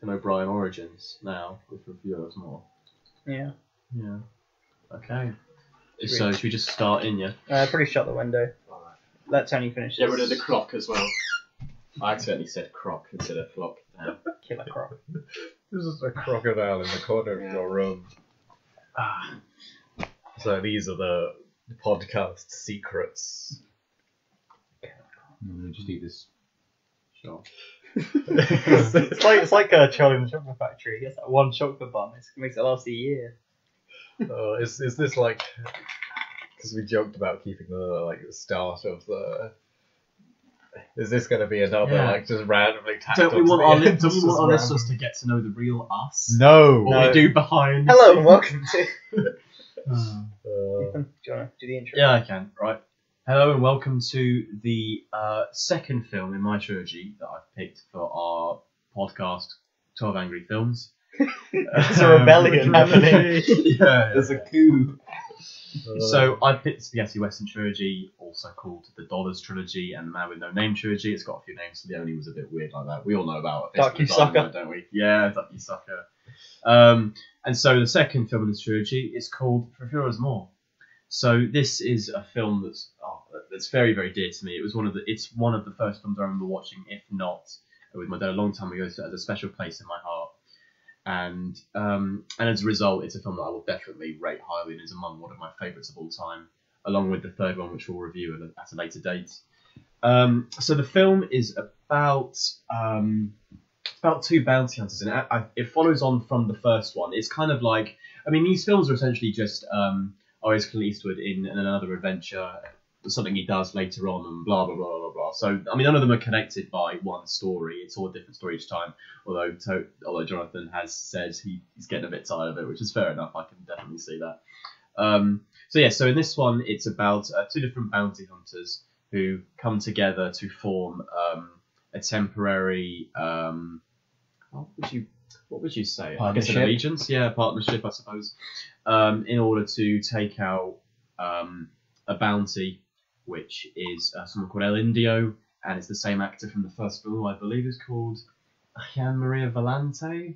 O'Brien Origins now with reviewers more. Yeah. Yeah. Okay. So should we just start in, yeah? Pretty shut the window. Alright. Let Tony finish Get this. rid of the clock as well. I accidentally said croc instead of flock. Damn. Killer croc. This is a crocodile in the corner of your room. Ah. So these are the podcast secrets. Just eat this. Sure. It's like a Charlie and the Chocolate Factory. He gets that one chocolate bar. It makes it last a year. Is this like? Because we joked about keeping the start of the. Is this going to be another just randomly tacked Don't we onto want the our, end? don't we Just want our random- listeners to get to know the real us? No. What we do behind. Hello and welcome to. Uh, Do you want to do the intro? Yeah, I can. Right. Hello and welcome to the second film in my trilogy that I've picked for our podcast, 12 Angry Films. There's a rebellion happening. Yeah. There's a coup. So I picked the Spaghetti Western trilogy, also called the Dollars trilogy and the Man with No Name trilogy. It's got a few names, so the only was a bit weird like that. We all know about it. Duck You Sucker. Don't we? Yeah, Duck You Sucker. And so the second film in this trilogy is called For Fewer More. So this is a film that's very, very dear to me. It's one of the first films I remember watching, if not with my dad a long time ago, so it has a special place in my heart. And as a result, it's a film that I will definitely rate highly and is among one of my favourites of all time, along with the third one, which we'll review at a later date. So the film is about two bounty hunters, and it follows on from the first one. It's kind of like, these films are essentially just is Clint Eastwood in another adventure, something he does later on, and blah blah blah blah blah. So none of them are connected by one story. It's all a different story each time. Although Jonathan has said he's getting a bit tired of it, which is fair enough. I can definitely see that. So in this one, it's about two different bounty hunters who come together to form a temporary what would you say? I guess an allegiance, partnership, I suppose, in order to take out a bounty, which is someone called El Indio, and it's the same actor from the first film, I believe is called Gian Maria Volante,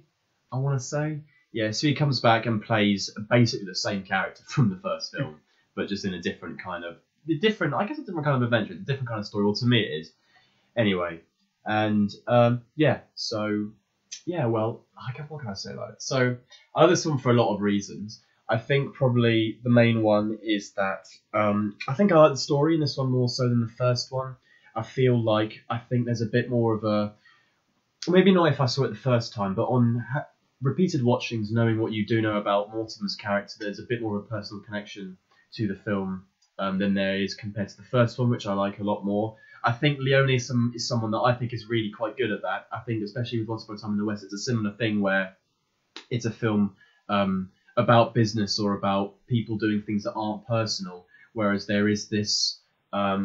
I want to say. Yeah, so he comes back and plays basically the same character from the first film, but just in a different kind of adventure, a different kind of story. Well, to me it is. Anyway, and what can I say about it? So I love this one for a lot of reasons. I think probably the main one is that I think I like the story in this one more so than the first one. I think there's a bit more of a, maybe not if I saw it the first time, but on repeated watchings, knowing what you do know about Mortimer's character, there's a bit more of a personal connection to the film than there is compared to the first one, which I like a lot more. I think Leone is someone that I think is really quite good at that. I think especially with Once Upon a Time in the West, it's a similar thing where it's a film about business or about people doing things that aren't personal, whereas there is a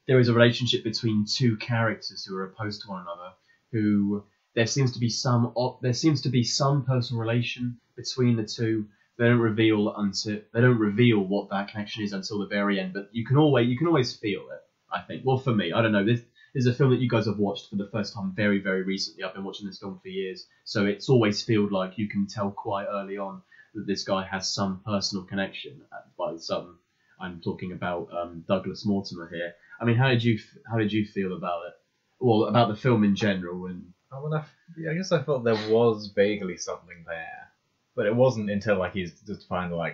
relationship between two characters who are opposed to one another, who there seems to be some personal relation between the two. They don't reveal what that connection is until the very end, but you can always feel it, I think. Well, for me, I don't know. This is a film that you guys have watched for the first time very, very recently. I've been watching this film for years, so it's always felt like you can tell quite early on that this guy has some personal connection. By some, I'm talking about Douglas Mortimer here. How did you feel about it? Well, about the film in general, and I guess I felt there was vaguely something there, but it wasn't until he's just finally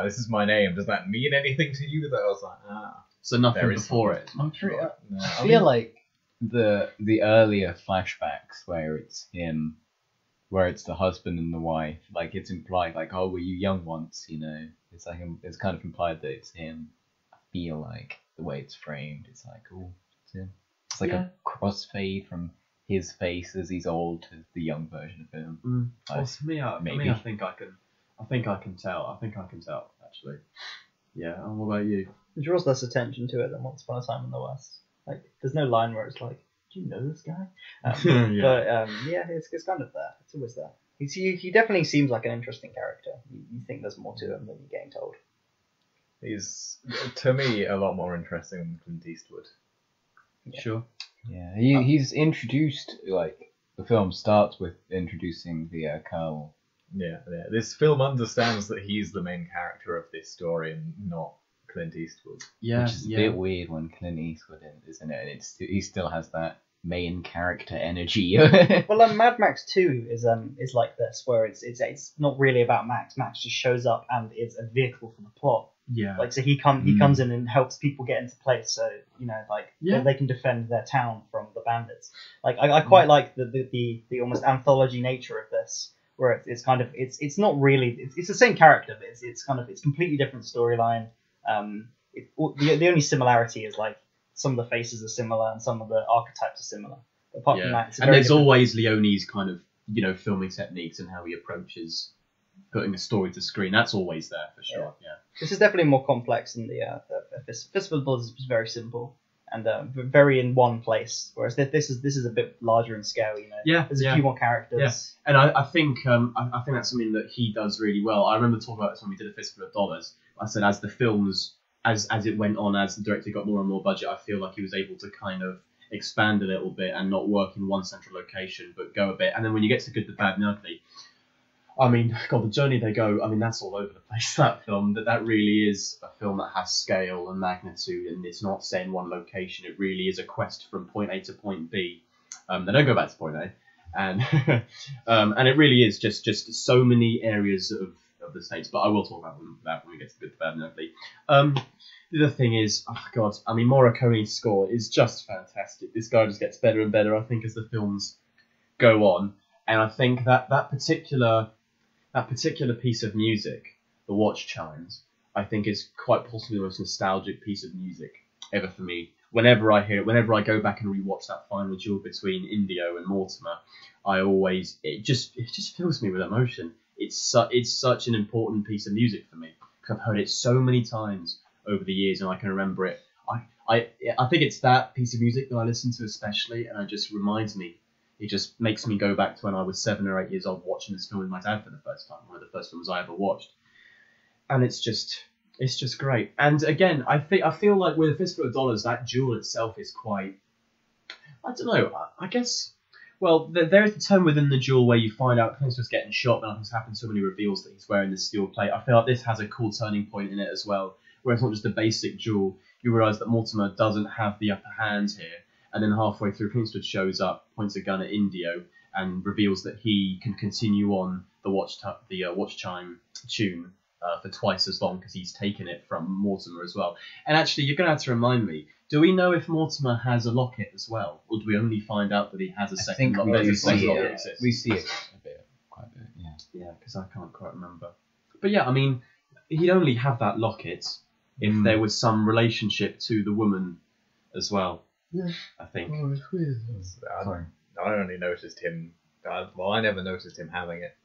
this is my name. Does that mean anything to you? That I was like, So nothing before it. I'm sure. I feel like the earlier flashbacks where it's him, where it's the husband and the wife, it's implied were you young once? It's it's kind of implied that it's him. I feel like the way it's framed, it's it's him. It's a crossfade from his face as he's old to the young version of him. Well, to me, I think I can tell. Actually. Yeah. And what about you? It draws less attention to it than Once Upon a Time in the West. There's no line where it's like, do you know this guy? Yeah. But it's kind of there. It's always there. He definitely seems like an interesting character. You think there's more to him than you're getting told. He's, to me, a lot more interesting than Clint Eastwood. Yeah. Sure. Yeah, he's introduced the film starts with introducing the Colonel. Yeah. This film understands that he's the main character of this story and not Clint Eastwood. Yeah, Which is a bit weird when Clint Eastwood is in it, and he still has that main character energy. Well, Mad Max 2 is like this, where it's not really about Max. Max just shows up and is a vehicle for the plot. Yeah. Like, so he comes in and helps people get into place, so they can defend their town from the bandits. Like, I quite like the almost anthology nature of this, where it's kind of it's not really it's the same character, but it's completely different storyline. The only similarity is like some of the faces are similar and some of the archetypes are similar. But apart from that, it's and there's always Leone's kind of filming techniques and how he approaches putting a story to screen. That's always there for sure. Yeah. This is definitely more complex than the Fistful of Dollars is very simple and very in one place, whereas this is a bit larger in scale. There's a few more characters. Yeah. And I think that's something that he does really well. I remember talking about this when we did a Fistful of Dollars. I said as the films as it went on, as the director got more and more budget, I feel like he was able to kind of expand a little bit and not work in one central location, but go a bit. And then when you get to Good, the Bad, and the Ugly, I mean, God, the journey they go, I mean, that's all over the place, that film. That really is a film that has scale and magnitude, and it's not set in one location. It really is a quest from point A to point B. They don't go back to point A. And and it really is just so many areas of the States. But I will talk about that when we get to Good, the Bad, and the Ugly. The other thing is, oh God, I mean, Morricone's score is just fantastic. This guy just gets better and better, I think, as the films go on. And I think that particular piece of music, the watch chimes, I think is quite possibly the most nostalgic piece of music ever for me. Whenever I hear it, whenever I go back and rewatch that final duel between Indio and Mortimer, it just fills me with emotion. It's such an important piece of music for me because I've heard it so many times over the years and I can remember it. I think it's that piece of music that I listen to especially, and it just reminds me. It just makes me go back to when I was 7 or 8 years old watching this film with my dad for the first time, one of the first films I ever watched. And it's just great. And again, I feel like with A Fistful of Dollars, that duel itself is quite, I don't know, I guess, well, there is a turn within the duel where you find out Clint's just getting shot, but nothing's happened, so many reveals that he's wearing the steel plate. I feel like this has a cool turning point in it as well, where it's not just a basic duel. You realise that Mortimer doesn't have the upper hand here. And then halfway through, Clint Eastwood shows up, points a gun at Indio, and reveals that he can continue on the watch chime tune for twice as long because he's taken it from Mortimer as well. And actually, you're going to have to remind me, do we know if Mortimer has a locket as well? Or do we only find out that he has a second locket? We see it quite a bit, yeah. Yeah, because I can't quite remember. But yeah, I mean, he'd only have that locket if there was some relationship to the woman as well. Yeah. I think. Sorry. I only noticed him. I never noticed him having it.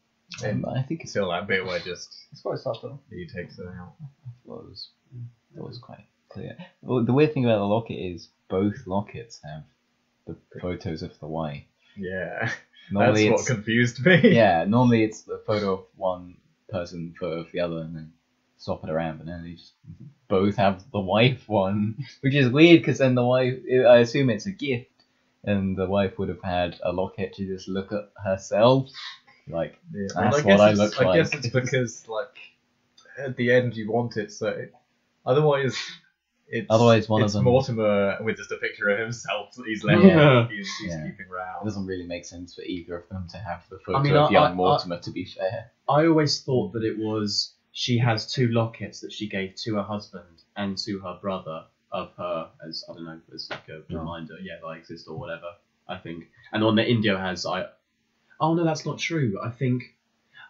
I think it's still that bit where just it's quite subtle. He takes it out. That was quite clear. Well, the weird thing about the locket is both lockets have the photos of the wife. Yeah, normally that's what confused me. Yeah, normally it's the photo of one person, photo of the other, and then swap it around, but then they just both have the wife one, which is weird because then the wife, I assume it's a gift, and the wife would have had a locket to just look at herself, like, that's what I look like. I guess it's because, like, at the end you want it, so otherwise it's Mortimer with just a picture of himself that he's left, he's keeping around. It doesn't really make sense for either of them to have the photo of young Mortimer, to be fair. I always thought that it was she has 2 lockets that she gave to her husband and to her brother of her as, I don't know, as like a reminder, that I exist or whatever, I think. And the one that Indio has, oh no, that's not true. I think,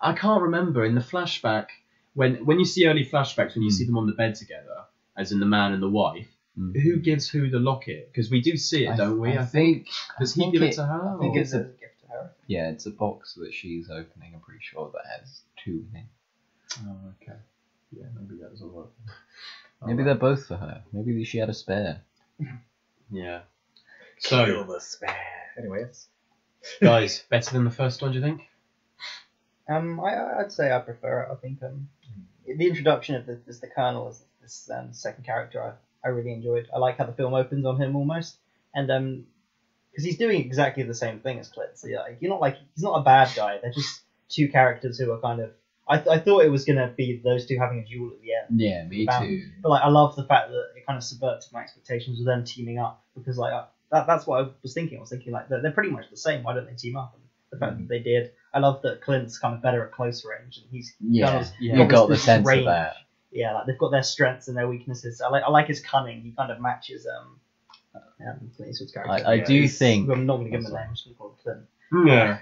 I can't remember, in the flashback, when you see early flashbacks, when you see them on the bed together, as in the man and the wife, who gives who the locket? Because we do see it, don't we? I think. Does he give it to her? I think it's a gift to her. Yeah, it's a box that she's opening, I'm pretty sure, that has 2 in it. Oh, okay. Yeah, maybe that was all right. Maybe they're both for her. Maybe she had a spare. Yeah. Kill the spare. Anyways. Guys, better than the first one, do you think? I'd say I prefer it. I think the introduction of the Colonel as this second character I really enjoyed. I like how the film opens on him almost, and because he's doing exactly the same thing as Clint. So yeah, he's not a bad guy. They're just two characters who are kind of. I thought it was gonna be those two having a duel at the end. Yeah, me too. But like, I love the fact that it kind of subverts my expectations of them teaming up, because like that's what I was thinking. I was thinking like they're pretty much the same. Why don't they team up? And the fact that they did. I love that Clint's kind of better at close range, and he's you got the sense range. Of that. Yeah, like they've got their strengths and their weaknesses. I like his cunning. He kind of matches Clint Eastwood's character. I do think I'm not going to give him a name. I'm just going to call him Clint. Yeah.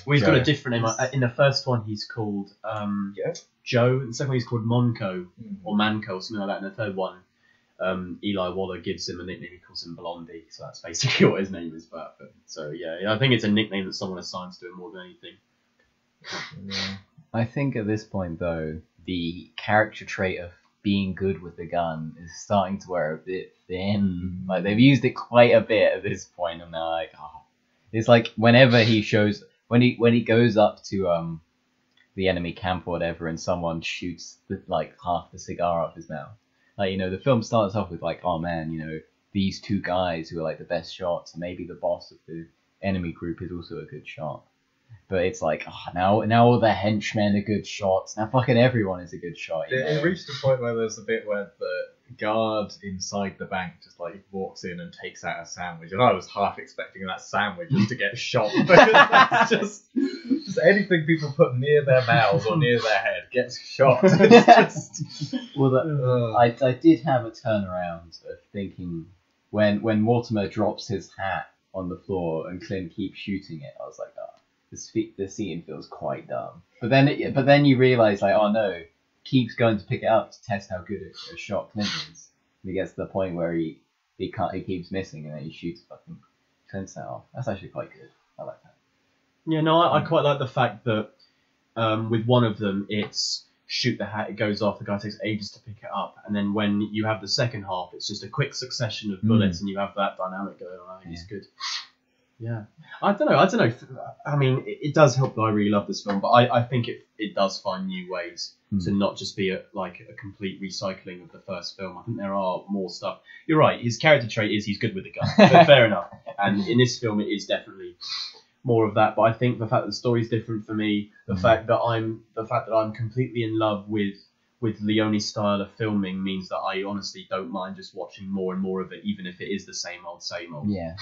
Well, he's got a different name. In the first one, he's called Joe. In the second one, he's called Monco or Manco or something like that. In the third one, Eli Waller gives him a nickname. He calls him Blondie. So that's basically what his name is. But so yeah, I think it's a nickname that someone assigns to him more than anything. Yeah. I think at this point, though, the character trait of being good with the gun is starting to wear a bit thin. Like they've used it quite a bit at this point, and they're like, oh. It's like whenever he shows when he goes up to the enemy camp or whatever, and someone shoots like half the cigar off his mouth. Like, you know, the film starts off with like, oh man, you know, these two guys who are like the best shots, and maybe the boss of the enemy group is also a good shot. But it's like, oh, now all the henchmen are good shots. Now fucking everyone is a good shot. It reached a point where there's a bit where the guard inside the bank just like walks in and takes out a sandwich, and I was half expecting that sandwich just to get shot, because that's just anything people put near their mouths or near their head gets shot. It's just... Well, I did have a turnaround of thinking when Mortimer drops his hat on the floor and Clint keeps shooting it. I was like, oh, the scene feels quite dumb. But then you realise like, oh no. Keeps going to pick it up to test how good a shot Clint is. And he gets to the point where he keeps missing, and then he shoots fucking Clint's that off. That's actually quite good. I like that. Yeah, no, I quite like the fact that with one of them it's shoot the hat, it goes off, the guy takes ages to pick it up, and then when you have the second half, it's just a quick succession of bullets, and you have that dynamic going on. I think it's good. Yeah, I don't know. I mean, it does help that I really love this film, but I think it does find new ways to not just be a complete recycling of the first film. I think there are more stuff. You're right. His character trait is he's good with the gun. But fair enough. And in this film, it is definitely more of that. But I think the fact that the story's different for me, the fact that I'm completely in love with Leone's style of filming means that I honestly don't mind just watching more and more of it, even if it is the same old. Yeah.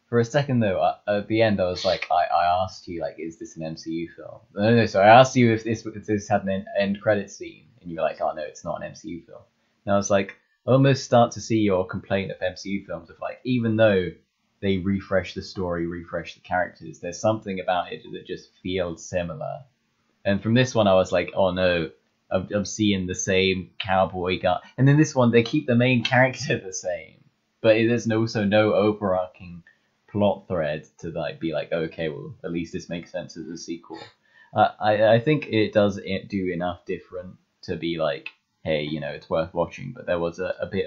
For a second though, at the end I was like, I asked you like, is this an MCU film? No. So I asked you if this had an end credit scene, and you were like, oh no, it's not an MCU film. And I was like, I almost start to see your complaint of MCU films of like, even though they refresh the story, refresh the characters, there's something about it that just feels similar. And from this one, I was like, oh no, I'm seeing the same cowboy guy. And then this one, they keep the main character the same, but there's also no overarching plot thread to like be like, okay, well at least this makes sense as a sequel. I think it does do enough different to be like, hey, you know, it's worth watching. But there was a bit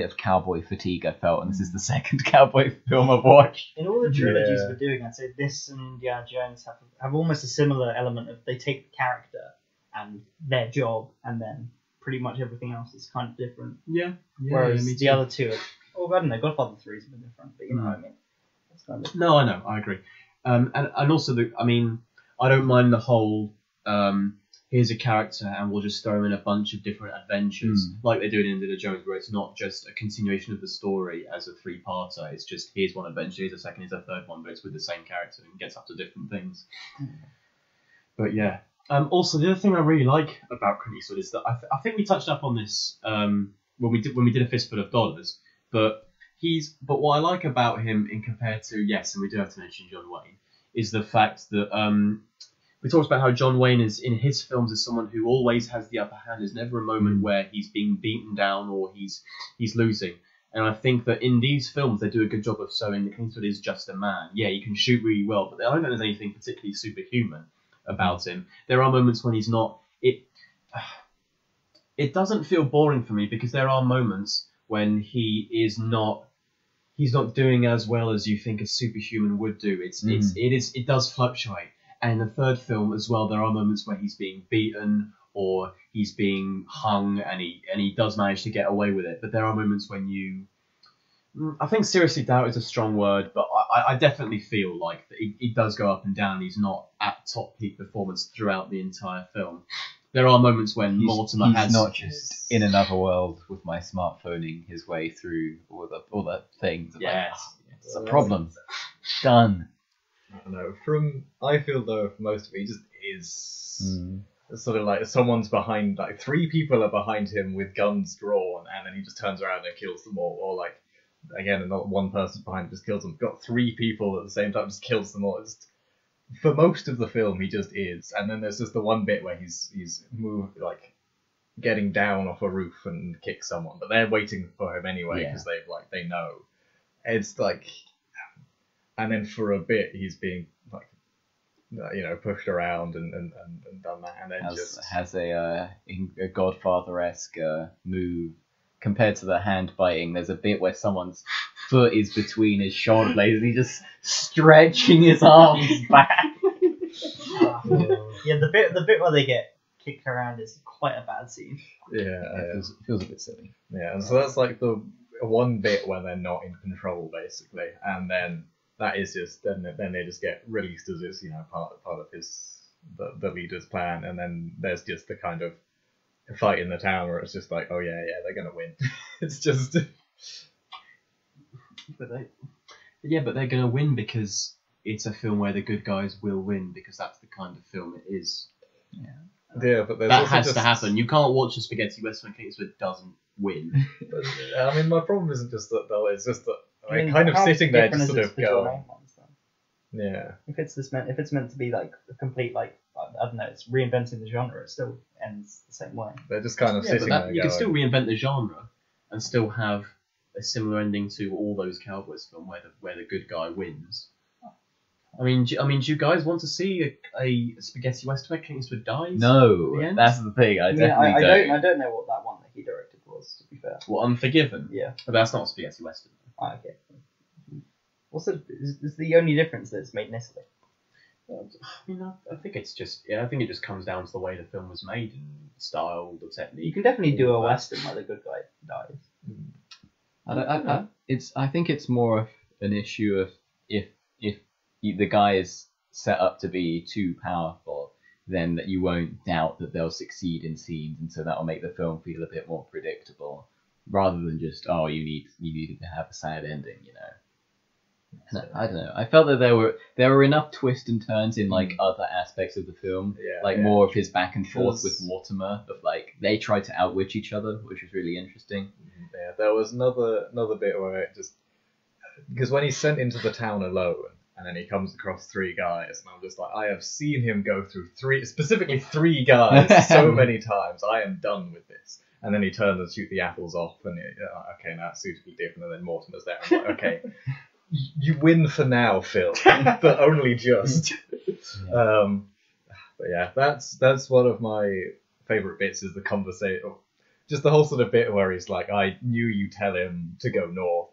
of cowboy fatigue I felt, and this is the second cowboy film I've watched. In all the trilogies we're doing, I'd say this and Indiana Jones have almost a similar element of they take the character and their job, and then pretty much everything else is kind of different. Yeah. Whereas the other two, I don't know, Godfather 3 is a bit different, but you know what I mean. No, I know, I agree. And also, I don't mind the whole, here's a character and we'll just throw him in a bunch of different adventures, like they do in Indiana Jones, where it's not just a continuation of the story as a three-parter, it's just, here's one adventure, here's a second, here's a third one, but it's with the same character and gets up to different things. But yeah. Also, the other thing I really like about Clint Eastwood is that I think we touched up on this when we did A Fistful of Dollars, but what I like about him in compared to, yes, and we do have to mention John Wayne, is the fact that we talked about how John Wayne is in his films is someone who always has the upper hand. There's never a moment where he's being beaten down or he's losing. And I think that in these films they do a good job of showing that Clint Eastwood is just a man. Yeah, he can shoot really well, but I don't think there's anything particularly superhuman about him. There are moments when he's not. It doesn't feel boring for me because there are moments when he's not doing as well as you think a superhuman would do. It does fluctuate. And in the third film as well, there are moments where he's being beaten or he's being hung, and he does manage to get away with it. But there are moments when I think seriously doubt is a strong word, but I definitely feel like that it does go up and down. He's not at top peak performance throughout the entire film. There are moments when Mortimer he's has not just in another world with my smartphoning his way through all the things. Yes. It's a problem. Done. I don't know. I feel though for most of it, he just is sort of like someone's behind, like 3 people are behind him with guns drawn, and then he just turns around and kills them all, or like again, not one person behind him just kills them. Got 3 people at the same time, just kills them all. It's for most of the film, he just is, and then there's just the one bit where he's moved, like getting down off a roof and kick someone, but they're waiting for him anyway because they know. It's like, and then for a bit he's being like, pushed around and done that, and then has a Godfather-esque move. Compared to the hand biting, there's a bit where someone's foot is between his shoulder blades and he's just stretching his arms back. Yeah, the bit where they get kicked around is quite a bad scene. Yeah, it feels a bit silly. Yeah, and so that's like the one bit where they're not in control, basically, and then that is just then they just get released as it's part of the leader's plan, and then there's just the kind of fight in the town where it's just like, oh yeah, they're gonna win. It's just, but they're gonna win because it's a film where the good guys will win, because that's the kind of film it is. Yeah, but that has to happen. You can't watch a spaghetti western case that doesn't win. But, I mean, my problem isn't just that though. It's just that kind of sitting there just sort of going. Yeah. If it's meant to be like a complete, like, I don't know, it's reinventing the genre, it still ends the same way. They're just kind of sitting there. You can still reinvent the genre and still have a similar ending to all those Cowboys films where the good guy wins. I mean, do you guys want to see a spaghetti western where Clint Eastwood dies? No, that's the thing. I definitely don't. I don't know what that one that he directed was, to be fair. Well, Unforgiven. Yeah. But that's not a spaghetti western. Oh, okay. What's the only difference that it's made in Italy? I mean, I think it's just I think it just comes down to the way the film was made and the style, the technique. You can definitely do a western where the good guy dies. I think it's more of an issue of if the guy is set up to be too powerful, then that you won't doubt that they'll succeed in scenes, and so that'll make the film feel a bit more predictable, rather than just you needed to have a sad ending, And I don't know. I felt that there were enough twists and turns in like other aspects of the film, more of his back and forth with Mortimer, of like they tried to outwit each other, which was really interesting. Yeah, there was another bit where it just, because when he's sent into the town alone, and then he comes across 3 guys, and I'm just like, I have seen him go through specifically three guys so many times. I am done with this. And then he turns and shoots the apples off, and okay, now it's suitably different. And then Mortimer's there. I'm like, okay, you win for now, Phil, but only just. But yeah, that's one of my favourite bits, is the conversation, just the whole sort of bit where he's like, I knew you tell him to go north.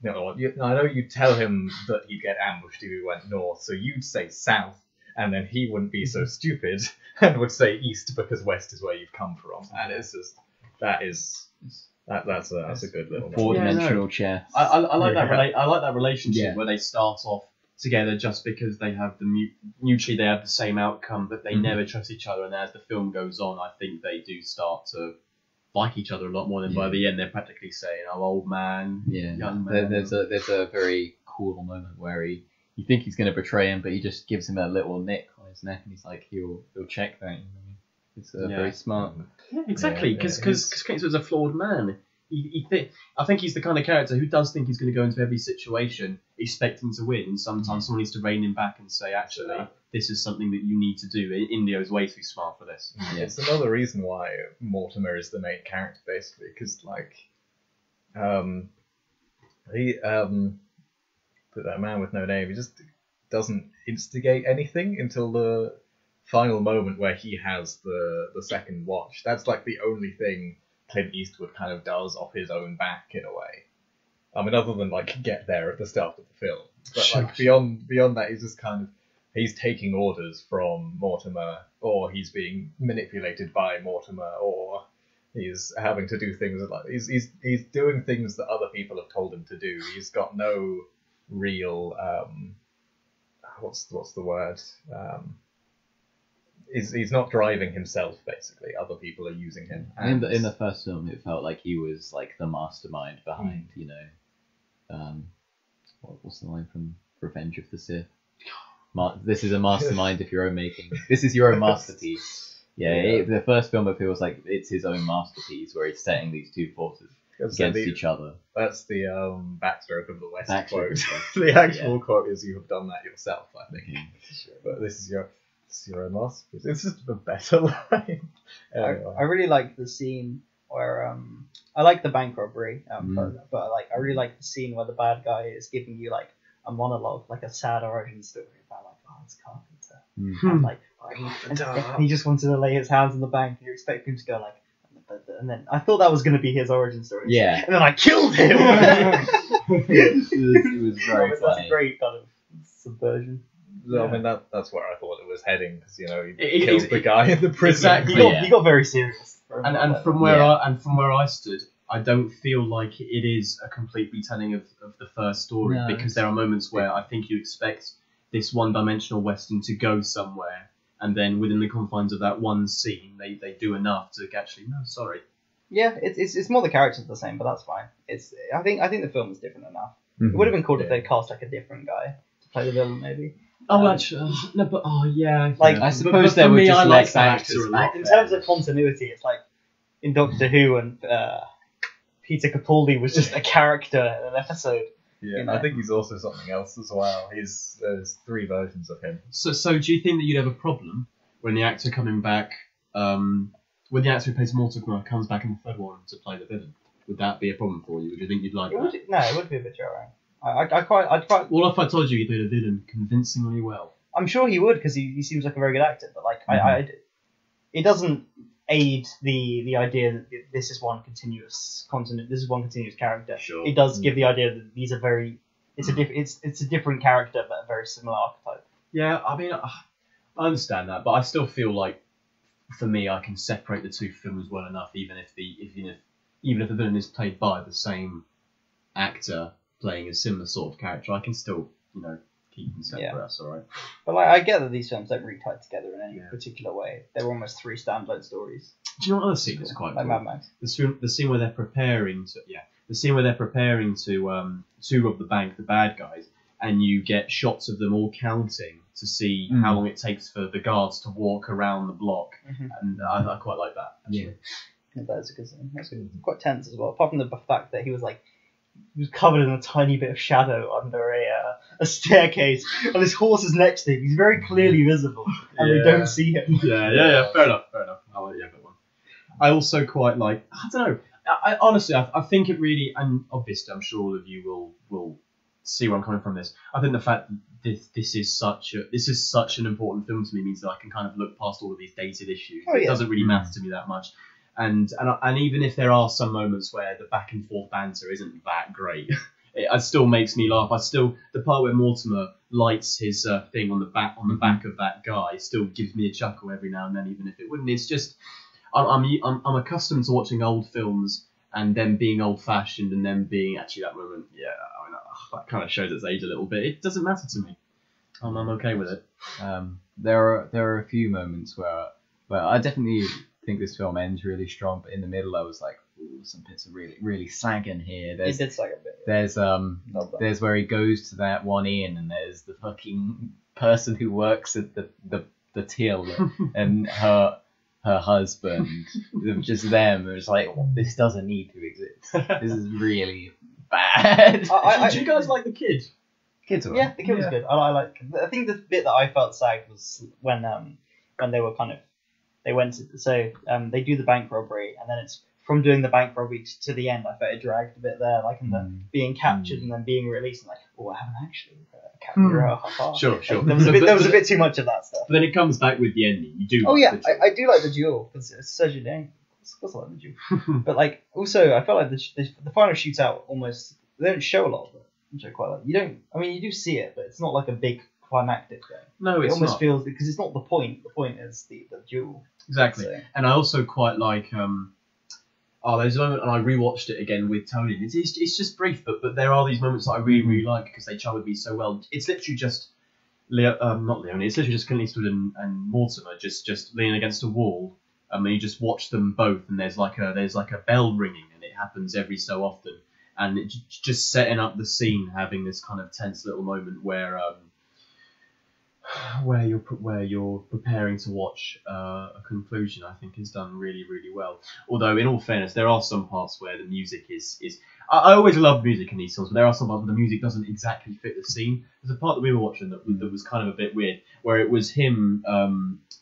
I know you tell him that he'd get ambushed if he went north, so you'd say south, and then he wouldn't be so stupid and would say east because west is where you've come from. And it's just that's a good little 4-dimensional chess. I like that. I like that relationship where they start off together just because they have mutually they have the same outcome, but they never trust each other. And as the film goes on, I think they do start to like each other a lot more. Than by the end, they're practically saying, "Oh, old man, young man." There's a very cool moment where you think he's going to betray him, but he just gives him a little nick on his neck, and he's like, he'll check that. It's very smart. Yeah, exactly, because Clint Eastwood's a flawed man. I think he's the kind of character who does think he's going to go into every situation expecting to win, and sometimes someone needs to rein him back and say, actually, this is something that you need to do. Indio's way too smart for this. Yeah. It's another reason why Mortimer is the main character, basically, because that man with no name, he just doesn't instigate anything until the final moment where he has the second watch. That's like the only thing Clint Eastwood kind of does off his own back, in a way. I mean, other than like get there at the start of the film, but like beyond that, he's just kind of taking orders from Mortimer, or he's being manipulated by Mortimer, or He's having to do things like he's doing things that other people have told him to do. He's got no real what's the word? He's not driving himself. Basically, other people are using him. And in the first film, it felt like he was like the mastermind behind, what's the line from Revenge of the Sith? This is a mastermind of your own making. This is your own masterpiece. The first film, it feels like it's his own masterpiece, where he's setting these two forces against each other. That's the Backstroke of the West Backstroke quote. The actual quote is, "You have done that yourself," I think. But this is your own masterpiece. It's just a better line. Anyway. I really like the scene where I like the bank robbery, but like I really like the scene where the bad guy is giving you like a monologue, like a sad origin story about like, oh, it's Carpenter, and like, and he just wanted to lay his hands on the bank, and you expect him to go like, and then I thought that was going to be his origin story. Yeah. And then I killed him. It was very That's funny. a great kind of subversion. So, I mean, that's where I thought it was heading, because he killed the guy in the prison. Exactly. He got very serious. And from where I stood, I don't feel like it is a complete retelling of the first story, because there are moments where I think you expect this one-dimensional Western to go somewhere, and then within the confines of that one scene, they do enough to actually, no, sorry. Yeah, it's more the characters are the same, but that's fine. I think the film is different enough. It would have been cool if they cast like a different guy to play the villain, maybe. Oh, actually, no, but Like, I suppose for they would me, just I let like that actor actors a lot. back in there. terms of continuity, it's like in Doctor Who, and Peter Capaldi was just a character in an episode. Yeah, I think he's also something else as well. There's 3 versions of him. So do you think that you'd have a problem when the actor coming back, when the actor who plays Mortimer comes back in the third one to play the villain? Would that be a problem for you? Would you think you'd like that? It would be a bit jarring. I'd quite. Well, if I told you he played a villain convincingly well. I'm sure he would, because he seems like a very good actor. But like, it doesn't aid the idea that this is one continuous continent. This is one continuous character. Sure. It does give the idea that these are very. It's a different character, but a very similar archetype. Yeah, I mean, I understand that, but I still feel like, for me, I can separate the two films well enough, even if the villain is played by the same actor playing a similar sort of character, I can still, keep them separate. That's all right. But like, I get that these films don't really tie together in any particular way. They're almost 3 standalone stories. Do you know what other scene is quite like cool? Mad Max. The scene where they're preparing to rob the bank, the bad guys, and you get shots of them all counting to see how long it takes for the guards to walk around the block, and I quite like that. Actually. Yeah, that's a good scene. That's good. Quite tense as well. Apart from the fact that he was covered in a tiny bit of shadow under a staircase, and his horse is next to him. He's very clearly visible, and we don't see him. Yeah. Fair enough. I'll let you have that one. I also quite like. I don't know. I honestly, I think it really, and obviously, I'm sure all of you will see where I'm coming from. This, I think the fact that this is such an important film to me means that I can kind of look past all of these dated issues. It doesn't really matter to me that much. And even if there are some moments where the back and forth banter isn't that great, it still makes me laugh. The part where Mortimer lights his thing on the back of that guy still gives me a chuckle every now and then, even if it wouldn't. It's just I'm accustomed to watching old films and them being old fashioned and them being actually that moment. Yeah, I mean, that kind of shows its age a little bit. It doesn't matter to me. I'm okay with it. There are a few moments where I definitely think this film ends really strong, but in the middle I was like, ooh, some bits are really, really sagging here. It did sag a bit. Yeah. There's where he goes to that one inn, and there's the fucking person who works at the till and her husband, just them. It's like, this doesn't need to exist. This is really bad. Do you guys like the kid? Kids are Yeah, the kid was good. I think the bit that I felt sagged was when they were kind of. They went to, they do the bank robbery, and then it's from doing the bank robbery to the end. I felt it dragged a bit there, like in the being captured and then being released. And like, I haven't actually captured. Sure. Like, there was a bit too much of that stuff. But then it comes back with the ending. You do. Oh like yeah, the duel. I do like the duel because it's such a name. Of course, I like the duel. But like, also, I felt like the final shootout almost they don't show a lot of it, which I quite like. You do see it, but it's not like a big climactic thing. No, it it's almost not. feels because it's not the point. The point is the duel. Exactly. So. And I also quite like Oh, there's a moment, and I rewatched it again with Tony. It's just brief, but there are these moments that I really like because they char with me so well. It's literally just not Leone. It's literally just Clint Eastwood and Mortimer just leaning against a wall. And you just watch them both, and there's like a bell ringing, and it happens every so often, and it's just setting up the scene, having this kind of tense little moment where you're preparing to watch a conclusion. I think is done really, really well. Although, in all fairness, there are some parts where the music is. I always love music in these films, but there are some parts where the music doesn't exactly fit the scene. There's a part that we were watching that was kind of a bit weird, where it was him,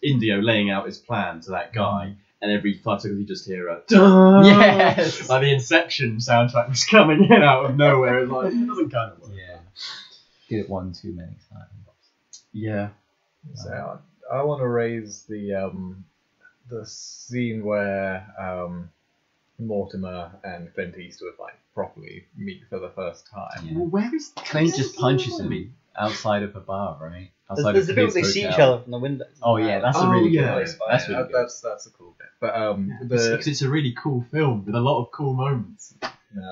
Indio, laying out his plan to that guy, and every 5 seconds you just hear a dun! Yes! Like the Inception soundtrack was coming in out of nowhere. It's like, it doesn't kind of work. Yeah. Did it one too many times. Yeah. So I want to raise the scene where Mortimer and Clint Eastwood like properly meet for the first time. Yeah. Well, where is Clint just punches him outside of a bar, right? Outside There's of the bit where his they see each hotel. other from the windows. Oh yeah, that's a really good one. That's really good. That's a cool bit. But because it's a really cool film with a lot of cool moments.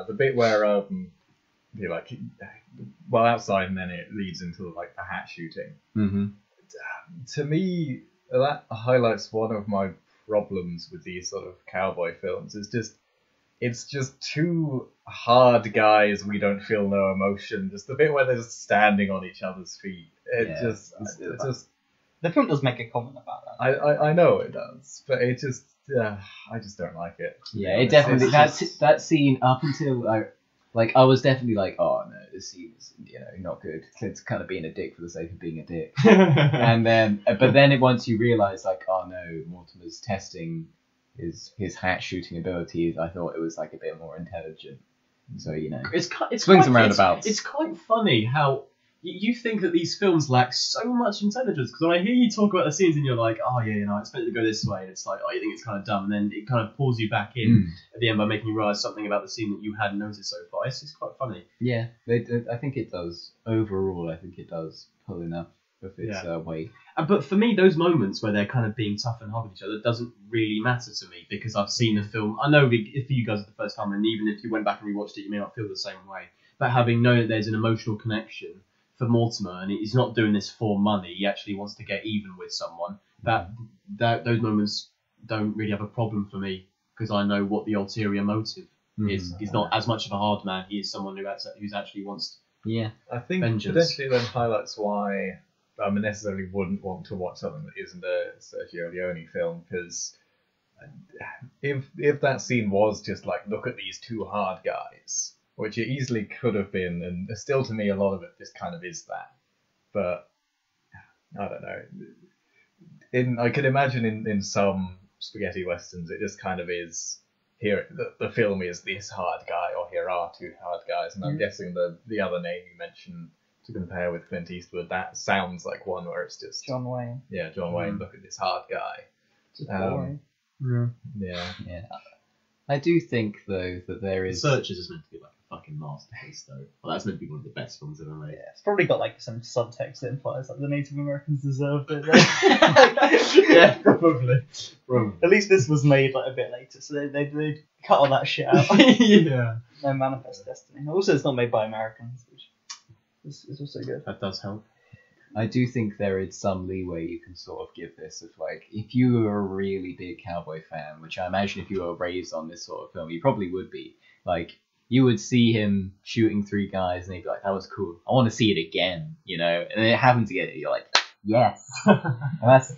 the bit where you like well outside and then it leads into like the hat shooting. Mm-hmm. To me, that highlights one of my problems with these sort of cowboy films. It's just two hard guys. We don't feel no emotion. Just the bit where they're just standing on each other's feet. It's just. The film does make a comment about that. I know it does, but it just I just don't like it. Yeah, it definitely that scene up until like I was definitely like, oh no, this scene is not good. Clint's kind of being a dick for the sake of being a dick. And then, but then once you realise like, oh no, Mortimer's testing his hat shooting abilities, I thought it was like a bit more intelligent. So it's swings quite, and roundabouts. It's quite funny how you think that these films lack so much intelligence, because when I hear you talk about the scenes and you're like, oh yeah, I expect it to go this way, and it's like, oh, you think it's kind of dumb, and then it kind of pulls you back in at the end by making you realise something about the scene that you hadn't noticed so far. It's quite funny. Yeah, I think it does. Overall, I think it does pull enough of its weight. But for me, those moments where they're kind of being tough and hard with each other doesn't really matter to me, because I've seen the film. I know if you guys are the first time, and even if you went back and rewatched it, you may not feel the same way. But having known that there's an emotional connection for Mortimer, and he's not doing this for money, he actually wants to get even with someone, that those moments don't really have a problem for me, because I know what the ulterior motive is. He's not as much of a hard man, he is someone who's actually wants I think vengeance. Potentially then highlights why I necessarily wouldn't want to watch something that isn't a Sergio Leone film, because if that scene was just like, look at these two hard guys, which it easily could have been, and still to me a lot of it just kind of is that. But I don't know. I could imagine in some spaghetti westerns it just kind of is, here the film is this hard guy, or here are two hard guys, and I'm guessing the other name you mentioned to compare with Clint Eastwood, that sounds like one where it's just John Wayne. Yeah, John Wayne, look at this hard guy. Just boring. Yeah. I do think though that there is. Searchers is meant to be like a fucking masterpiece, though. Well, that's meant to be one of the best films ever made. Yeah, it's probably got like some subtext that implies like the Native Americans deserved it. Yeah, probably. At least this was made like a bit later, so they cut all that shit out. Yeah. No Manifest Destiny. Also, it's not made by Americans, which is also good. That does help. I do think there is some leeway you can sort of give this, of like, if you were a really big cowboy fan, which I imagine if you were raised on this sort of film, you probably would be, like, you would see him shooting three guys and he'd be like, that was cool, I want to see it again, and then it happens again, and you're like, yes. And that's,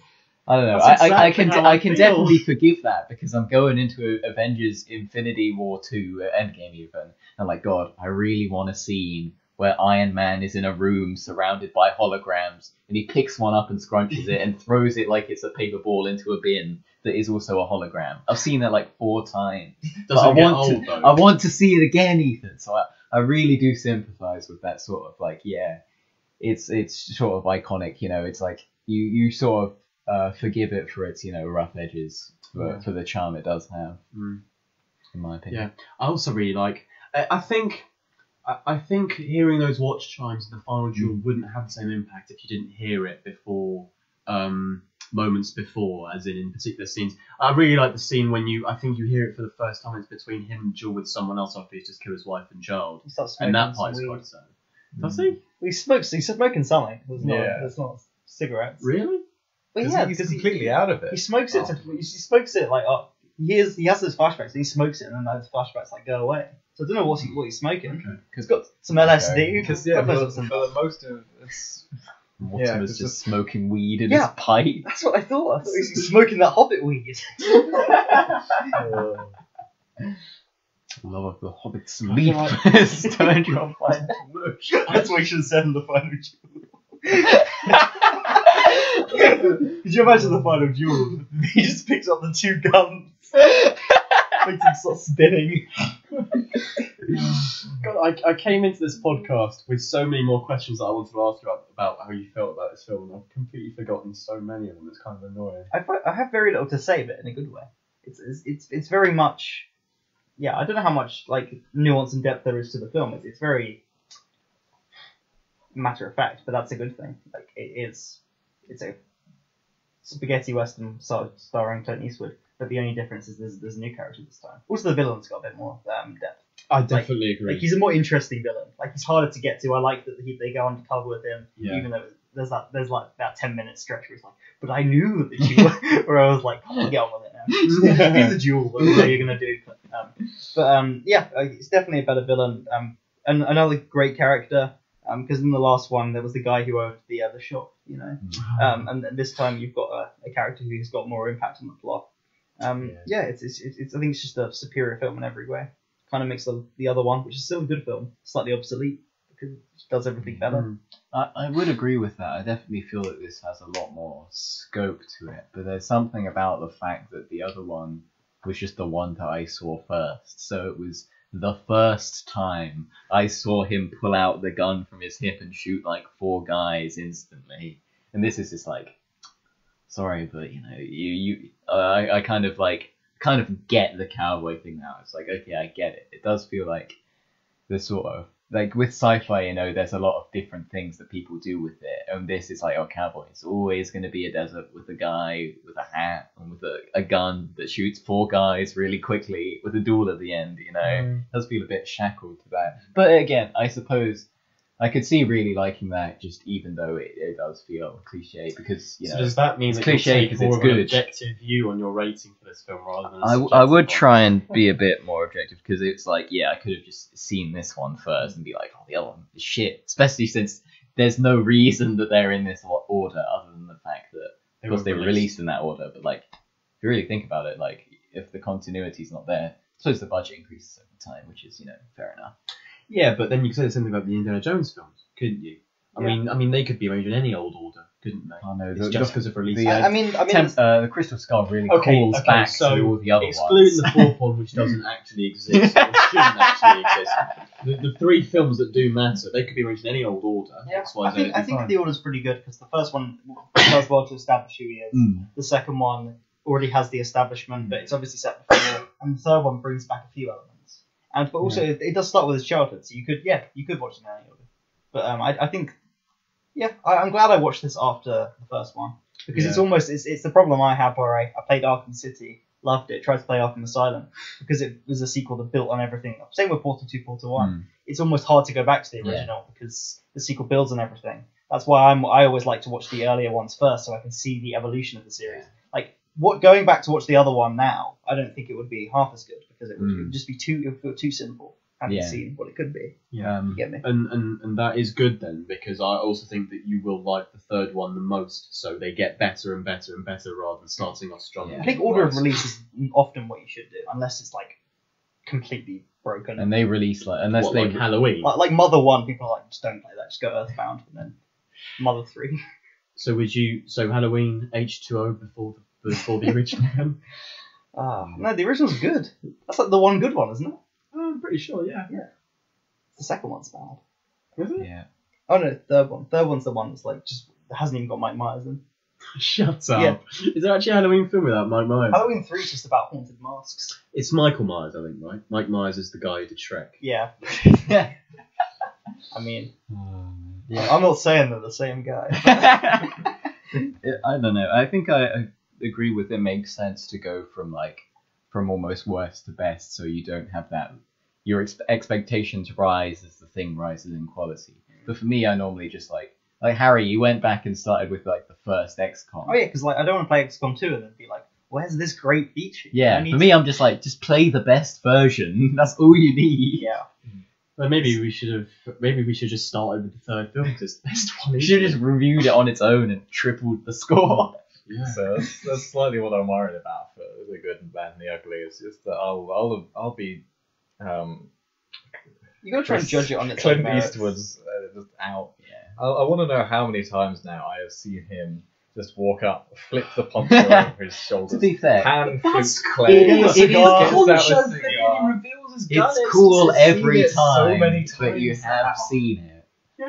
I don't know, I can definitely forgive that, because I'm going into Avengers Infinity War 2, Endgame even, and I'm like, God, I really want a scene where Iron Man is in a room surrounded by holograms, and he picks one up and scrunches it and throws it like it's a paper ball into a bin that is also a hologram. I've seen that like 4 times. But I want to see it again, Ethan. So I really do sympathise with that sort of like, it's sort of iconic, it's like you sort of forgive it for its, rough edges for the charm it does have, in my opinion. Yeah, I also really like, I think hearing those watch chimes in the final duel wouldn't have the same impact if you didn't hear it before most moments before, as in particular scenes. I really like the scene when I think you hear it for the first time. It's between him and Jill with someone else after he's just killed his wife and child, He starts and that smoking part's some quite weed. sad. Does he? He's smoking something. It's not cigarettes. Really? But yeah, he's because completely out of he it. smokes it. He smokes it like he has those flashbacks. And he smokes it, and then those flashbacks like go away. So I don't know what he's smoking. He's got some LSD. Because God knows for what's in the most of it's Mortimer's it's just just- smoking weed in Yeah. his pipe. That's what I thought. I thought he's smoking that Hobbit weed. Love of the Hobbit sleep. Right. Turned you on fire. That's what we should have said in the final duel. Could you imagine the final duel? He just picks up the two guns, makes him start spinning. God, I came into this podcast with so many more questions that I wanted to ask you about how you felt about this film, and I've completely forgotten so many of them. It's kind of annoying. I have very little to say, but in a good way. It's very much, yeah. I don't know how much like nuance and depth there is to the film. It's very matter of fact, but that's a good thing. Like it's a spaghetti western starring Clint Eastwood, but the only difference is there's a new character this time. Also, the villain's got a bit more depth. I definitely agree. Like he's a more interesting villain. Like he's harder to get to. I like that they go undercover with him, Yeah. even though there's like that 10-minute stretch where he's like, but I knew that you were. Where I was like, come on, get on with it now. He's a duel. What are you gonna do? Yeah, it's definitely a better villain. And another great character. Because in the last one there was the guy who owned the shop, you know. And this time you've got a character who's got more impact on the plot. It's I think it's just a superior film in every way. Kind of makes the other one, which is still a good film, slightly obsolete because it does everything better. I would agree with that. I definitely feel that this has a lot more scope to it, but there's something about the fact that the other one was just the one that I saw first. So it was the first time I saw him pull out the gun from his hip and shoot like 4 guys instantly. And this is just like, sorry, but you know, I kind of get the cowboy thing now. It's like, okay, I get it. It does feel like the sort of, like with sci-fi, you know, there's a lot of different things that people do with it. And this is like, oh, cowboy, it's always going to be a desert with a guy with a hat and with a gun that shoots 4 guys really quickly with a duel at the end, you know. It does feel a bit shackled to that. But again, I suppose I could see really liking that, just even though it does feel cliche, because, you know. So does that mean it's that cliche you take 'cause more it's of an good. objective view on your rating for this film rather than a I subjective would one? try and be a bit more objective, because it's like, yeah, I could have just seen this one first and be like, oh, the other one is shit. Especially since there's no reason that they're in this order other than the fact that, of course, they were released in that order. But like, if you really think about it, like, if the continuity's not there, I suppose the budget increases over time, which is, you know, fair enough. Yeah, but then you could say something about the Indiana Jones films, couldn't you? I mean, they could be arranged in any old order, couldn't they? I know, It's just because of release. The Crystal Skull really calls back to all the other excluding ones. the 4th one, which doesn't actually exist, or shouldn't actually exist, the 3 films that do matter, they could be arranged in any old order. Yeah, X, Y, Z, I think the order's pretty good because the first one does well to establish who he is. The second one already has the establishment, but it's obviously set before, and the third one brings back a few elements. But also it does start with his childhood, so you could watch it in any order. But I think, I'm glad I watched this after the first one because it's almost it's the problem I have where I played Arkham City, loved it, tried to play Arkham Asylum because it was a sequel that built on everything. Same with Portal 2, Portal 1. It's almost hard to go back to the original because the sequel builds on everything. That's why I always like to watch the earlier ones first so I can see the evolution of the series. Like going back to watch the other one now, I don't think it would be half as good because it would just be too simple. Haven't seen what it could be. You get me? And that is good then, because I also think that you will like the third one the most, so they get better and better and better rather than starting off strong. I think order of release is often what you should do, unless it's like completely broken. And they release like Halloween. Like Mother 1, people are like, just don't play that, just go Earthbound, and then Mother 3. So Halloween H2O before the original one? No, the original's good. That's like the one good one, isn't it? I'm pretty sure, yeah. The second one's bad. Is it? Yeah. Oh no, third one. Third one's the one that's like just hasn't even got Mike Myers in. Shut up. Yeah. Is there actually a Halloween film without Mike Myers? Halloween 3 is just about haunted masks. It's Michael Myers, I think, right? Mike Myers is the guy who did Shrek. Yeah. I mean, I'm not saying they're the same guy. I don't know. I think I agree with it. Makes sense to go from almost worst to best, so you don't have that. Your expectations rise as the thing rises in quality. But for me, I normally just like Harry. You went back and started with like the first XCOM. Oh yeah, because like I don't want to play XCOM 2 and then be like, where's this great feature? Yeah, for me, I'm just like, just play the best version. That's all you need. Yeah. Well, maybe we should just started with the third film because the best one. You should have just reviewed it on its own and tripled the score. Yeah. So that's slightly what I'm worried about for the good and bad and the ugly. It's just that I'll be You gotta try and judge it on its Clint own merits. Eastwood's just out. Yeah. I want to know how many times now I have seen him just walk up, flip the poncho over his shoulders, To be fair, hand That's flip Clay, it is gets out cool. the Poncho cigar. flipping reveals his gun. it's cool just- every seen it so time, many but you times have now. seen it.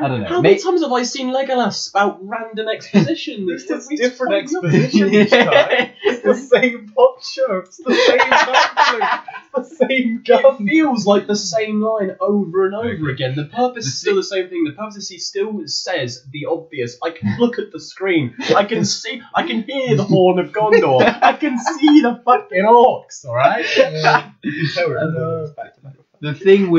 I don't know. How many times have I seen Legolas spout random exposition? It's that just we different told you? exposition each time. It's the same poncho. It's the same handling. It's the same gun. It feels like the same line over and over again. The purpose is still the same thing. The purpose is he still says the obvious. I can look at the screen. I can see. I can hear the horn of Gondor. I can see the fucking orcs. All right. The thing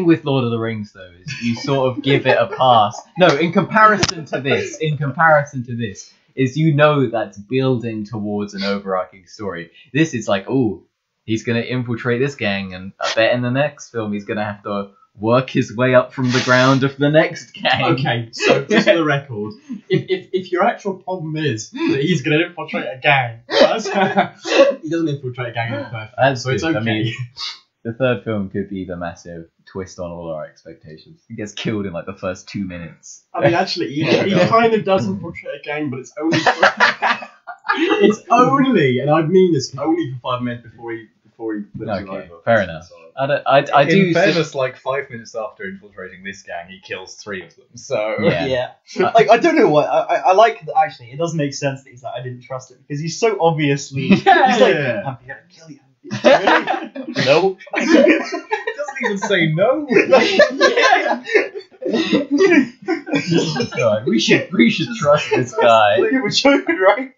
with Lord of the Rings though is you sort of give it a pass. No, in comparison to this, is you know that's building towards an overarching story. This is like, oh, he's gonna infiltrate this gang, and I bet in the next film he's gonna have to work his way up from the ground of the next gang. Okay, so just for the record, if your actual problem is that he's going to infiltrate a gang, he doesn't infiltrate a gang in the first film, That's so it's good. okay. I mean, the third film could be the massive twist on all our expectations. He gets killed in like the first 2 minutes. Actually, he kind of does infiltrate a gang, but it's only and I mean this, only for 5 minutes before he flips him Okay, over. fair enough. I do. In fairness, like 5 minutes after infiltrating this gang, he kills 3 of them. So Yeah. Like I don't know what I like. That actually, it does make sense that he's like I didn't trust him because he's so obviously. He's like I'm here to kill you. no, he doesn't even say no. God, we should trust this guy. You were joking, right?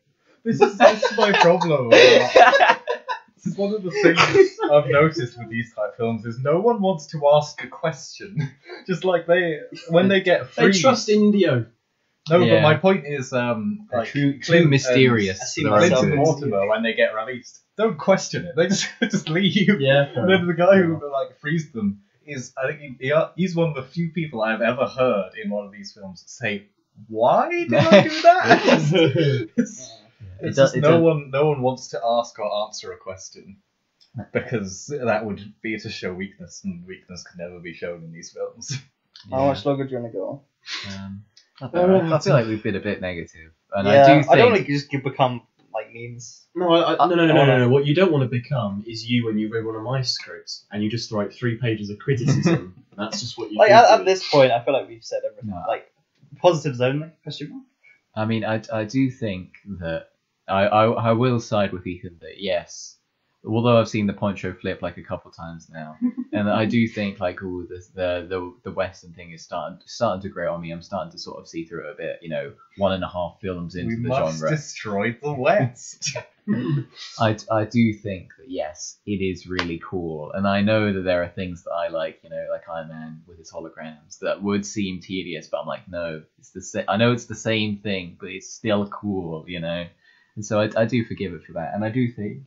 This is my problem. This is one of the things I've noticed with these type films is no one wants to ask a question. Just like when they get free. They trust Indio. No, Yeah. but my point is, like Too Clint mysterious. I see for myself their own Clint and good. Mortimer, when they get released, don't question it. They just leave. Yeah. And then the guy who like frees them is, I think he's one of the few people I've ever heard in one of these films say, "Why did I do that?" It's just no one wants to ask or answer a question because that would be to show weakness, and weakness can never be shown in these films. How much longer do you want to go? I feel like we've been a bit negative, and Yeah, I do think don't want to just become like memes. No, no. What you don't want to become is you when you read one of my scripts and you just write 3 pages of criticism. That's just what you Like do. at this point, I feel like we've said everything. No. Like positives only? Question mark. I mean, I do think that I will side with Ethan that yes, although I've seen the poncho flip like a couple times now, and I do think like the Western thing is starting to grow on me. I'm starting to sort of see through it a bit. 1.5 films into We the must genre. destroy the West. I do think that yes, it is really cool, and I know that there are things that I like, like Iron Man with his holograms that would seem tedious, but I'm like, no, it's I know it's the same thing, but it's still cool, and so I do forgive it for that, and I do think,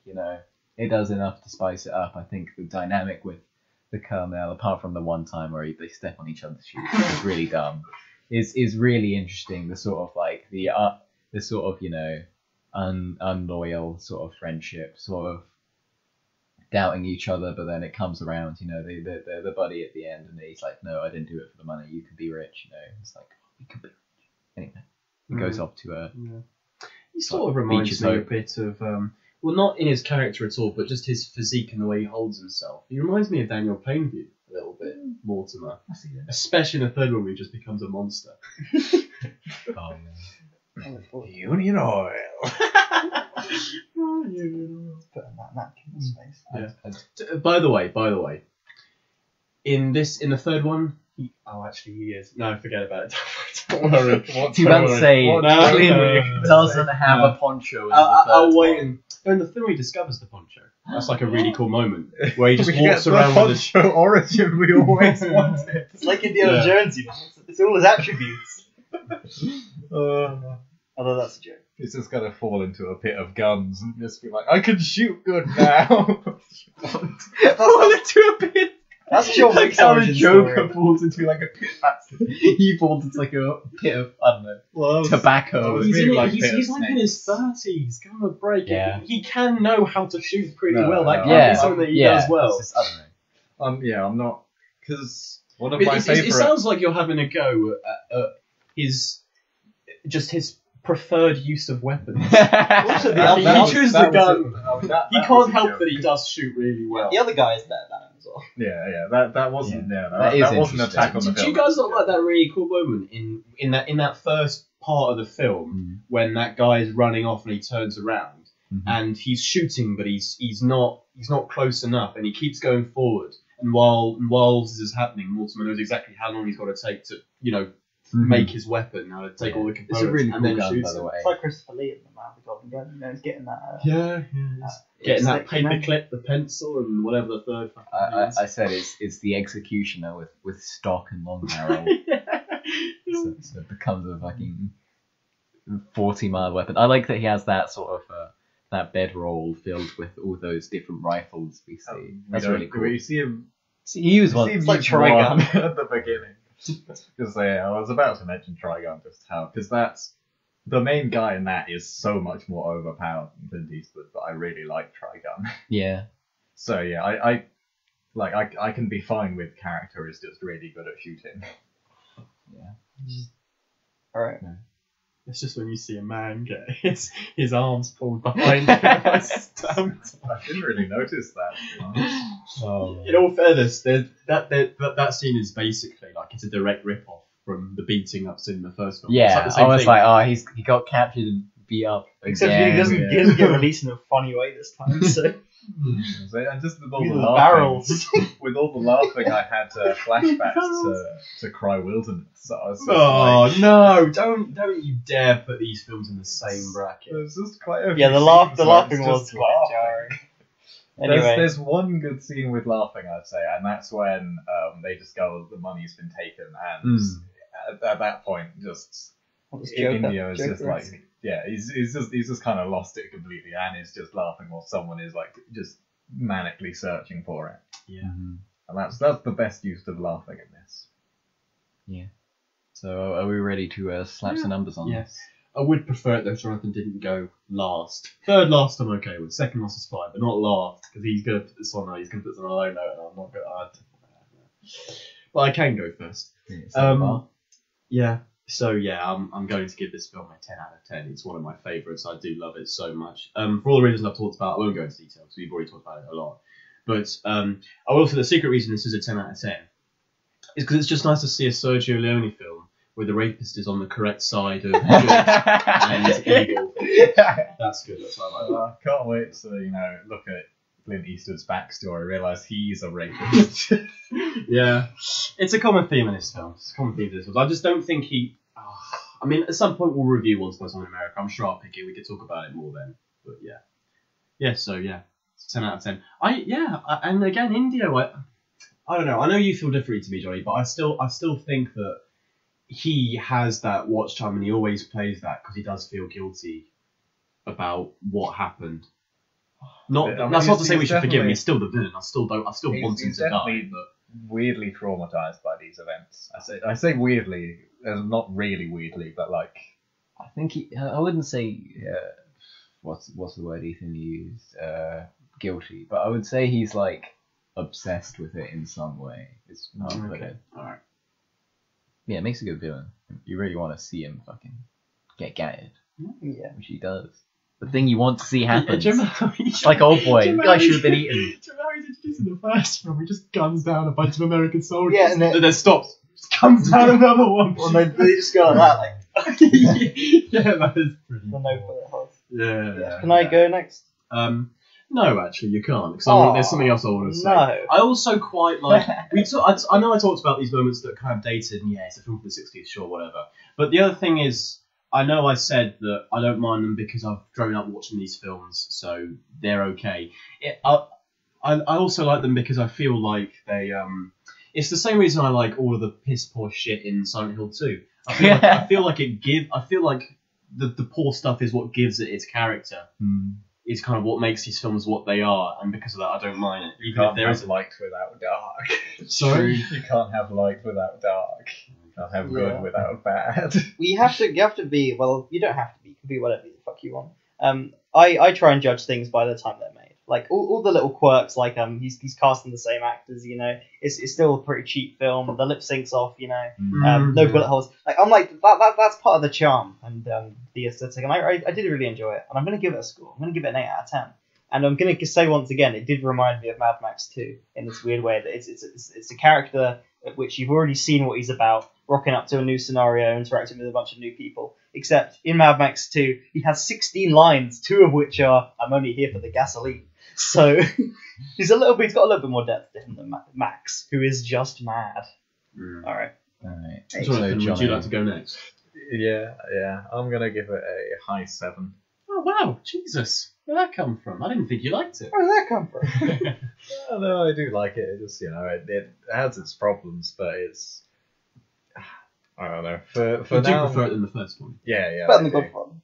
it does enough to spice it up. I think the dynamic with the Colonel, apart from the one time where they step on each other's shoes, which is really dumb, is really interesting. The sort of like the sort of unloyal sort of friendship, sort of doubting each other, but then it comes around, they're the buddy at the end, and he's like, no, I didn't do it for the money, you can be rich, it's like, you can be rich. Anyway, he goes off to a... Yeah. He sort of reminds me a bit of, well, not in his character at all, but just his physique and the way he holds himself. He reminds me of Daniel Plainview a little bit, Mortimer. Especially in the third one where he just becomes a monster. Oh, Union Oil. Putting that napkin in his face. Yeah. By the way, in the third one, Oh, actually, he is. No, forget about it. Don't worry. You about to say No. doesn't have a poncho. In I'll wait. In the film, he discovers the poncho. That's like a really cool moment where he just walks around with his. poncho origin we always wanted. It's like Indiana Jones, you know. It's all his attributes. Although that's a joke. He's just gonna fall into a pit of guns and just be like, I can shoot good now. Fall into a pit. That's John Wick's how the origin Joker story. falls into like a pit. He falls into like a pit of I don't know tobacco. He's, Maybe like he's like in his snakes. 30s. Give him a break. Yeah. He can know how to shoot pretty No, well. That no, can't be something that he does well. It's just, I don't know. Yeah, I'm not, because one of my It favorite. sounds like you're having a go at his preferred use of weapons. Also, the other- he chooses the gun. He He can't help that he does shoot really well. The other guy is better than him as well. Yeah, that wasn't. Yeah, That that, is wasn't an interesting. attack on the Do film. you guys not like that really cool moment in that first part of the film when that guy is running off and he turns around and he's shooting but he's not close enough and he keeps going forward and while this is happening, Mortimer knows exactly how long he's got to take to make his weapon, how to take all the components It's a really and cool then gun, shoots by the him. way. It's like Christopher Lee in the Man with the Golden Gun. You know, he's getting that. Getting that stick, you know? paperclip, the pencil, and whatever the third fucking thing is. I said it's the executioner with stock and long barrel. So it becomes a fucking 40-mile weapon. I like that he has that sort of that bedroll filled with all those different rifles we see. That's really cool. We see him. See, he was We one. see him It's like use Trigun. one at the beginning. Because I was about to mention Trigun just how, because that's the main guy in that is so much more overpowered than Clint Eastwood, but I really like Trigun. Yeah. So yeah, I can be fine with character is just really good at shooting. Alright. It's just when you see a man get his arms pulled behind him. I stamped. I didn't really notice that. To be honest. In all fairness, that scene is basically like it's a direct rip-off from the beating up scene in the first film. It's Yeah. like the same I was thing. like, he got captured and beat up. Except again. he doesn't get released in a funny way this time. So And just with all these the are the laughing, barrels. with all the laughing, I had flashbacks to Cry Wilderness. So I was just Oh like, no! Don't you dare put these films in the same bracket. there's just quite a Yeah, few the scenes where laughing it's was just quite laughing. jarring. Anyway, There's one good scene with laughing, I'd say, and that's when they discover the money's been taken, and at that point, just what's Joker? India is just like, Joker-esque. yeah, he's just kind of lost it completely, and is just laughing while someone is like just manically searching for it, Yeah. Mhm. and that's the best use of laughing in this. So are we ready to slap some numbers on Yeah. this? I would prefer it though if Jonathan didn't go last. Third last I'm okay with. Second last is fine, but not last because he's gonna put this on. He's gonna put this on a low note, and I'm not gonna. But I can go first. Yeah. So yeah, I'm going to give this film a 10 out of 10. It's one of my favourites. I do love it so much. For all the reasons I've talked about, I won't go into detail because we've already talked about it a lot. But I will say the secret reason this is a 10 out of 10 is because it's just nice to see a Sergio Leone film where the rapist is on the correct side of good and evil. That's good. That's what I like. I can't wait to look at Clint Eastwood's backstory, realise he's a rapist. Yeah, it's a common theme in this film. It's a common theme in this film. I just don't think he. I mean, at some point we'll review Once Upon a Time in America. I'm sure I'll pick it. We could talk about it more then. But yeah. So yeah, it's 10 out of 10. And again, India. I don't know. I know you feel differently to me, Johnny, but I still think that he has that watch time, and he always plays that because he does feel guilty about what happened. That's not to say we should forgive him. He's still the villain. I still want him he's to die. definitely But weirdly traumatized by these events. I say weirdly, not really weirdly, but like I think I wouldn't say what's the word Ethan used, guilty, but I would say he's like obsessed with it in some way. It's not okay. All right. Yeah, it makes a good villain. You really want to see him fucking get gatted, Yeah. which he does. The thing you want to see happen. Do you remember how he- Like old boy, do you the remember guy how should have been he- eaten. Do you remember how he's introduced in the first film? He just guns down a bunch of American soldiers. Yeah, and then- stops. Just guns down another one. Well, they just go like that, like Yeah, that is pretty the no bullet holes. Yeah. Can I go next? No, actually, you can't. Because Oh, there's something else I want to say. no. I also quite like. I know I talked about these moments that are kind of dated, and yeah, it's a film from the 60s, sure, whatever. But the other thing is, I know I said that I don't mind them because I've grown up watching these films, so they're okay. I also like them because I feel like they. It's the same reason I like all of the piss poor shit in Silent Hill 2. I feel like the poor stuff is what gives it its character. Is kind of what makes these films what they are, and because of that, I don't mind it. You can't have light without dark. Sorry, you can't have light without dark. You can't have good without bad. You have to be. Well, you don't have to be. You can be whatever the fuck you want. I try and judge things by the time they're made. Like all the little quirks, like he's casting the same actors, you know. It's still a pretty cheap film. The lip syncs off, you know. No bullet holes. Like I'm like that's part of the charm and the aesthetic. And I did really enjoy it. And I'm gonna give it a score. I'm gonna give it an 8 out of 10. And I'm gonna say once again, it did remind me of Mad Max 2 in this weird way that it's a character at which you've already seen what he's about, rocking up to a new scenario, interacting with a bunch of new people. Except in Mad Max 2, he has 16 lines, 2 of which are "I'm only here for the gasoline." So he's got a little bit more depth than Max, who is just mad. All right. Jonathan, would you like to go next? Yeah. I'm gonna give it a high 7. Oh wow, Jesus, where'd that come from? I didn't think you liked it. Where did that come from? No, I do like it. It just it has its problems, but it's I don't know. For I do now, prefer it than the first one. yeah. Better than Godfather.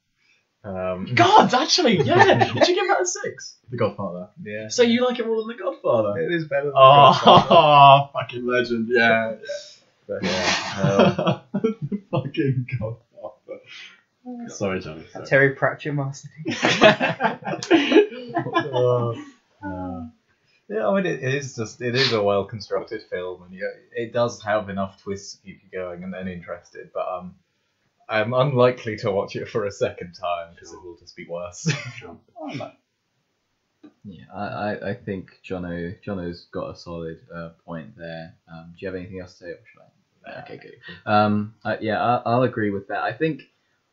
God, actually, yeah. Did you give that a 6? The Godfather. Yeah. So you like it more than the Godfather? It is better than the Godfather. Oh, fucking legend, yeah. But yeah. The fucking Godfather. Sorry, Johnny. Sorry. Terry Pratchett masterpiece. Yeah, I mean, it is a well constructed film, and it does have enough twists to keep you going and interested. But I'm unlikely to watch it for a second time because it will just be worse. Sure. Yeah, I think Jono's got a solid point there. Do you have anything else to say? Or should I? Okay, good. I'll agree with that. I think,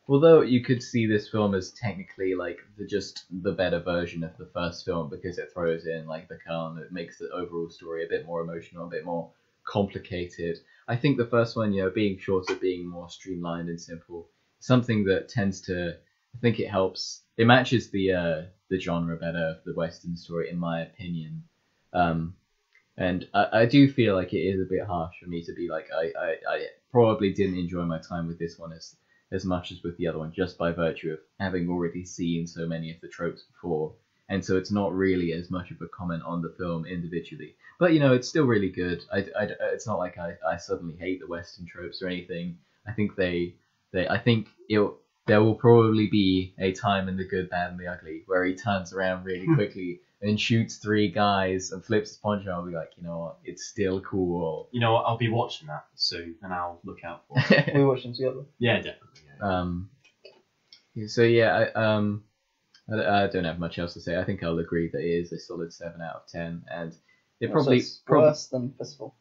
although you could see this film as technically like the better version of the first film because it throws in like the Khan, it makes the overall story a bit more emotional, a bit more complicated. I think the first one, being shorter, being more streamlined and simple, something that tends to, I think it helps. It matches the genre better of the Western story, in my opinion. And I do feel like it is a bit harsh for me to be like, I probably didn't enjoy my time with this one as much as with the other one, just by virtue of having already seen so many of the tropes before. And so it's not really as much of a comment on the film individually. But, it's still really good. It's not like I suddenly hate the Western tropes or anything. I think there will probably be a time in The Good, Bad, and the Ugly where he turns around really quickly and shoots 3 guys and flips his poncho. I'll be like, you know what, it's still cool. You know what, I'll be watching that soon, and I'll look out for it. We watch them together. Yeah, definitely. Yeah. I don't have much else to say. I think I'll agree that it is a solid 7 out of 10, and it So it's worse than Fistful.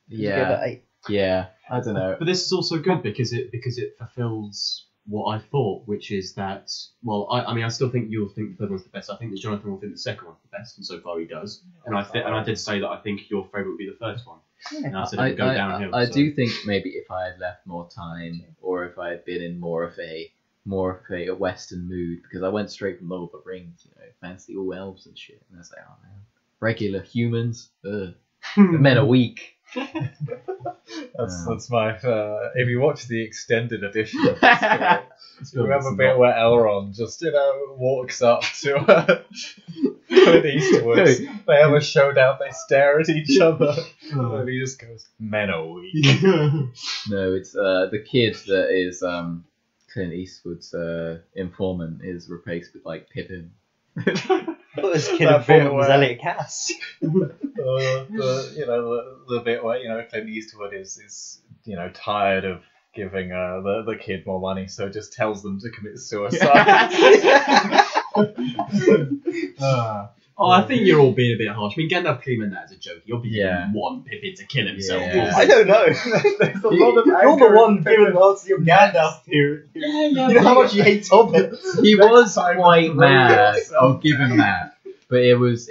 You gave it 8. Yeah, I don't know. But this is also good because it fulfills what I thought, which is that, well, I still think you'll think the third one's the best. I think that Jonathan will think the second one's the best, and so far he does. And I did say that I think your favourite would be the first one. And I said it would go downhill. I do think maybe if I had left more time, or if I had been in more of a Western mood, because I went straight from Lord of the Rings, fancy all elves and shit, and I was like, oh man, regular humans, the men are weak. That's my. If you watch the extended edition of this film, you have a bit where Elrond just walks up to Clint Eastwood. They have a showdown. They stare at each other, and he just goes, "Men are weak." No, it's the kid that is Clint Eastwood's informant is replaced with like Pippin. I thought this kid informant was Elliot Cass. The bit where Clint Eastwood is tired of giving the kid more money, so just tells them to commit suicide. I think you're all being a bit harsh. I mean, Gandalf claiming that as a joke. You're being one Pippin to kill himself. Yeah. I don't know. There's a lot of you're the one giving us your Gandalf theory. You know how much he hates hobbits. He was quite mad. I'll give him that. but it was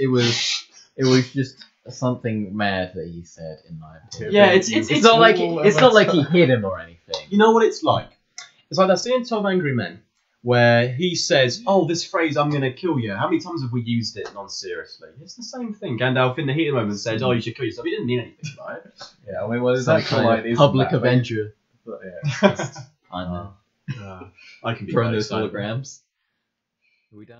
just something mad that he said, in my opinion. Yeah, it's not like he hit him or anything. You know what it's like? It's like that scene in 12 Angry Men where he says, "Oh, this phrase, I'm going to kill you. How many times have we used it non-seriously?" It's the same thing. Gandalf, in the heat of the moment, says, "Oh, you should kill yourself." He didn't mean anything by it. Yeah, I mean, well, there's Some actual kind line of isn't public that, avenger. but yeah, it's just, I know. I can be Throwing both those sides. holograms. Are we done?